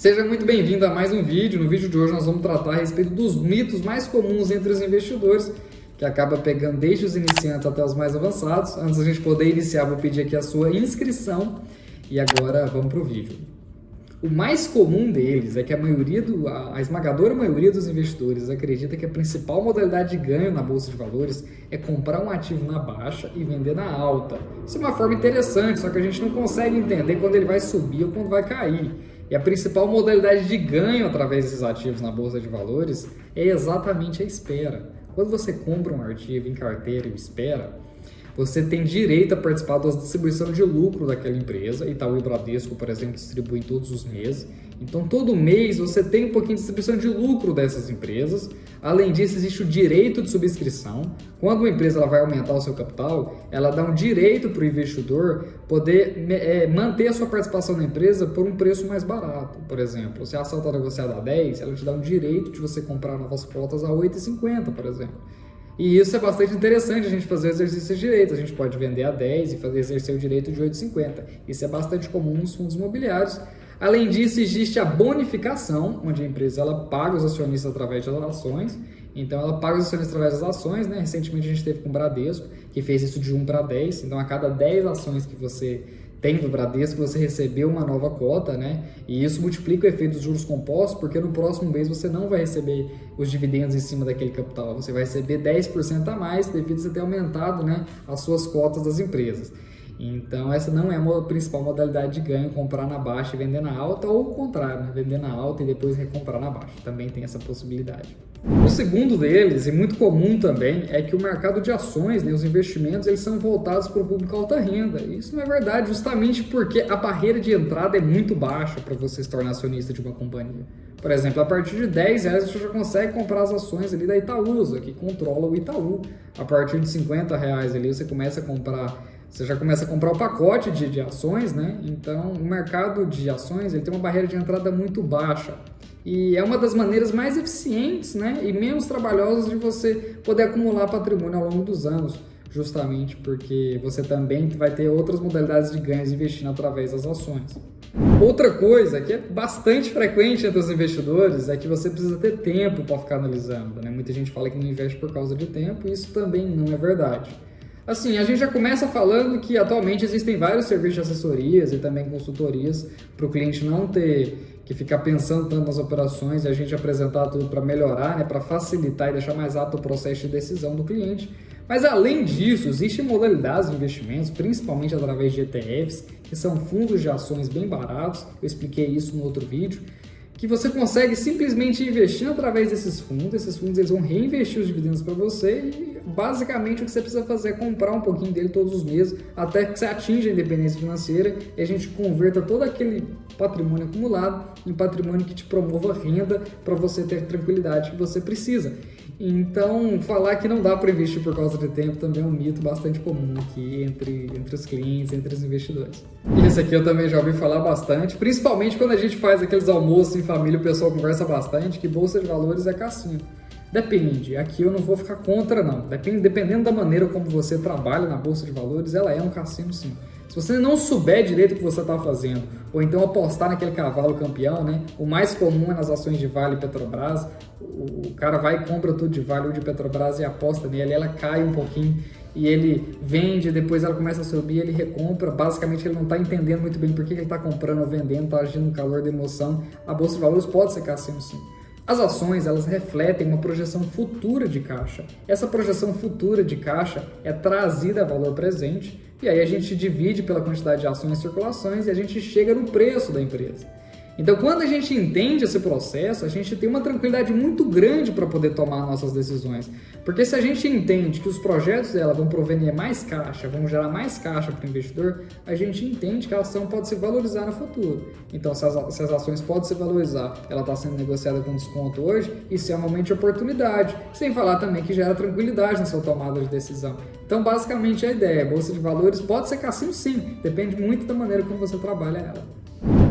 Seja muito bem-vindo a mais um vídeo. No vídeo de hoje nós vamos tratar a respeito dos mitos mais comuns entre os investidores, que acaba pegando desde os iniciantes até os mais avançados. Antes da gente poder iniciar, vou pedir aqui a sua inscrição e agora vamos para o vídeo. O mais comum deles é que a esmagadora maioria dos investidores acredita que a principal modalidade de ganho na Bolsa de Valores é comprar um ativo na baixa e vender na alta. Isso é uma forma interessante, só que a gente não consegue entender quando ele vai subir ou quando vai cair. E a principal modalidade de ganho através desses ativos na Bolsa de Valores é exatamente a espera. Quando você compra um ativo em carteira e espera, você tem direito a participar da distribuição de lucro daquela empresa. Itaú e Bradesco, por exemplo, distribuem todos os meses. Então, todo mês você tem um pouquinho de distribuição de lucro dessas empresas. Além disso, existe o direito de subscrição. Quando uma empresa ela vai aumentar o seu capital, ela dá um direito para o investidor poder manter a sua participação na empresa por um preço mais barato. Por exemplo, se a ação está negociada a 10, ela te dá um direito de você comprar novas cotas a 8,50, por exemplo. E isso é bastante interessante a gente fazer exercícios de direitos. A gente pode vender a 10 e exercer o direito de 8,50. Isso é bastante comum nos fundos imobiliários. Além disso, existe a bonificação, onde a empresa ela paga os acionistas através das ações. Então, ela paga os acionistas através das ações, né? Recentemente, a gente teve com o Bradesco, que fez isso de 1 para 10. Então, a cada 10 ações que você tem do Bradesco, você recebeu uma nova cota, né? E isso multiplica o efeito dos juros compostos, porque no próximo mês você não vai receber os dividendos em cima daquele capital. Você vai receber 10% a mais, devido a você ter aumentado, né, as suas cotas das empresas. Então, essa não é a principal modalidade de ganho, comprar na baixa e vender na alta, ou o contrário, né? Vender na alta e depois recomprar na baixa. Também tem essa possibilidade. O segundo deles, e muito comum também, é que o mercado de ações, né, os investimentos, eles são voltados para o público alta renda. Isso não é verdade, justamente porque a barreira de entrada é muito baixa para você se tornar acionista de uma companhia. Por exemplo, a partir de R$10 você já consegue comprar as ações ali da Itaúsa, que controla o Itaú. A partir de R$50 ali você começa a comprar. Você já começa a comprar o pacote de ações, né? Então, o mercado de ações ele tem uma barreira de entrada muito baixa. E é uma das maneiras mais eficientes, né, e menos trabalhosas de você poder acumular patrimônio ao longo dos anos, justamente porque você também vai ter outras modalidades de ganhos investindo através das ações. Outra coisa que é bastante frequente entre os investidores é que você precisa ter tempo para ficar analisando, né? Muita gente fala que não investe por causa de tempo, e isso também não é verdade. Assim, a gente já começa falando que atualmente existem vários serviços de assessorias e também consultorias para o cliente não ter que ficar pensando tanto nas operações e a gente apresentar tudo para melhorar, né, para facilitar e deixar mais rápido o processo de decisão do cliente. Mas além disso, existem modalidades de investimentos, principalmente através de ETFs, que são fundos de ações bem baratos, eu expliquei isso no outro vídeo, que você consegue simplesmente investir através desses fundos. Esses fundos eles vão reinvestir os dividendos para você e basicamente o que você precisa fazer é comprar um pouquinho dele todos os meses até que você atinja a independência financeira e a gente converta todo aquele patrimônio acumulado em patrimônio que te promova renda para você ter a tranquilidade que você precisa. Então, falar que não dá para investir por causa de tempo também é um mito bastante comum aqui entre os clientes, entre os investidores. E esse aqui eu também já ouvi falar bastante, principalmente quando a gente faz aqueles almoços em família, o pessoal conversa bastante que Bolsa de Valores é cassino. Depende, aqui eu não vou ficar contra não, dependendo da maneira como você trabalha na Bolsa de Valores, ela é um cassino sim. Se você não souber direito o que você está fazendo, ou então apostar naquele cavalo campeão, né? O mais comum é nas ações de Vale e Petrobras, o cara vai e compra tudo de Vale ou de Petrobras e aposta nele, ela cai um pouquinho e ele vende, depois ela começa a subir, ele recompra, basicamente ele não está entendendo muito bem por que ele está comprando ou vendendo, está agindo no calor da emoção. A Bolsa de Valores pode ser cassino sim. As ações, elas refletem uma projeção futura de caixa. Essa projeção futura de caixa é trazida a valor presente e aí a gente divide pela quantidade de ações em circulações e a gente chega no preço da empresa. Então, quando a gente entende esse processo, a gente tem uma tranquilidade muito grande para poder tomar nossas decisões. Porque se a gente entende que os projetos dela vão provenir mais caixa, vão gerar mais caixa para o investidor, a gente entende que a ação pode se valorizar no futuro. Então, se as ações podem se valorizar, ela está sendo negociada com desconto hoje, isso é um momento de oportunidade. Sem falar também que gera tranquilidade na sua tomada de decisão. Então, basicamente, a ideia, a Bolsa de Valores pode ser cassino sim, depende muito da maneira como você trabalha ela.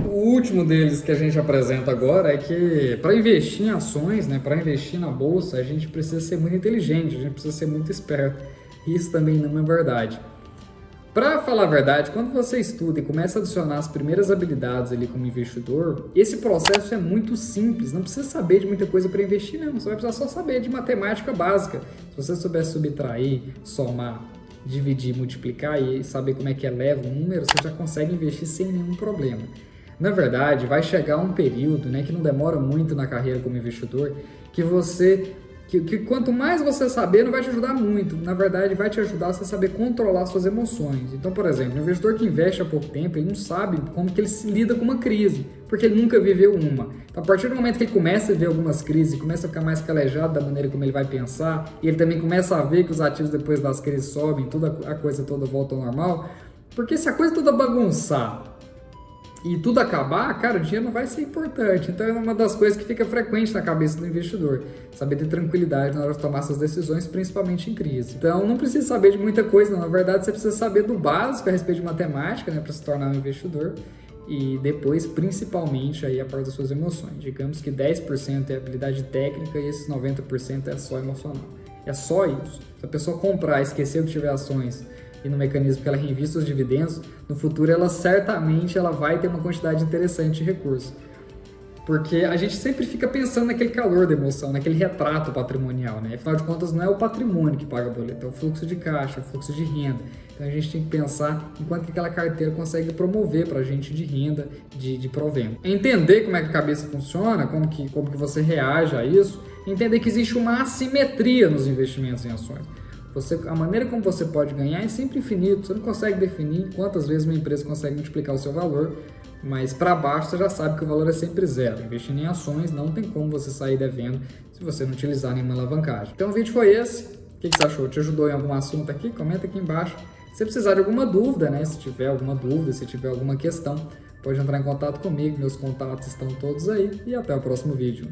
O último deles que a gente apresenta agora é que para investir em ações, né, para investir na bolsa, a gente precisa ser muito inteligente, a gente precisa ser muito esperto. Isso também não é verdade. Para falar a verdade, quando você estuda e começa a adicionar as primeiras habilidades ali como investidor, esse processo é muito simples, não precisa saber de muita coisa para investir não, você vai precisar só saber de matemática básica. Se você souber subtrair, somar, dividir, multiplicar e saber como é que eleva um número, você já consegue investir sem nenhum problema. Na verdade, vai chegar um período, né, que não demora muito na carreira como investidor, que quanto mais você saber, não vai te ajudar muito. Na verdade, vai te ajudar a você saber controlar suas emoções. Então, por exemplo, um investidor que investe há pouco tempo, ele não sabe como que ele se lida com uma crise, porque ele nunca viveu uma. Então, a partir do momento que ele começa a ver algumas crises, começa a ficar mais calejado da maneira como ele vai pensar, e ele também começa a ver que os ativos depois das crises sobem, toda a coisa toda volta ao normal, porque se a coisa toda bagunçar e tudo acabar, cara, o dinheiro não vai ser importante. Então é uma das coisas que fica frequente na cabeça do investidor. Saber ter tranquilidade na hora de tomar suas decisões, principalmente em crise. Então não precisa saber de muita coisa, não. Na verdade você precisa saber do básico a respeito de matemática, né, para se tornar um investidor. E depois, principalmente, aí a parte das suas emoções. Digamos que 10% é habilidade técnica e esses 90% é só emocional. É só isso. Se a pessoa comprar, esquecer que tiver ações e no mecanismo que ela reinvista os dividendos, no futuro ela certamente vai ter uma quantidade interessante de recursos. Porque a gente sempre fica pensando naquele calor da emoção, naquele retrato patrimonial, né? Afinal de contas, não é o patrimônio que paga boleto, é o fluxo de caixa, o fluxo de renda. Então a gente tem que pensar em quanto que aquela carteira consegue promover para a gente de renda, de provento. Entender como é que a cabeça funciona, como que você reage a isso, entender que existe uma assimetria nos investimentos em ações. A maneira como você pode ganhar é sempre infinito, você não consegue definir quantas vezes uma empresa consegue multiplicar o seu valor, mas para baixo você já sabe que o valor é sempre zero. Investindo em ações não tem como você sair devendo se você não utilizar nenhuma alavancagem. Então o vídeo foi esse, o que você achou? Te ajudou em algum assunto aqui? Comenta aqui embaixo. Se precisar de alguma dúvida, né? Se tiver alguma dúvida, se tiver alguma questão, pode entrar em contato comigo, meus contatos estão todos aí e até o próximo vídeo.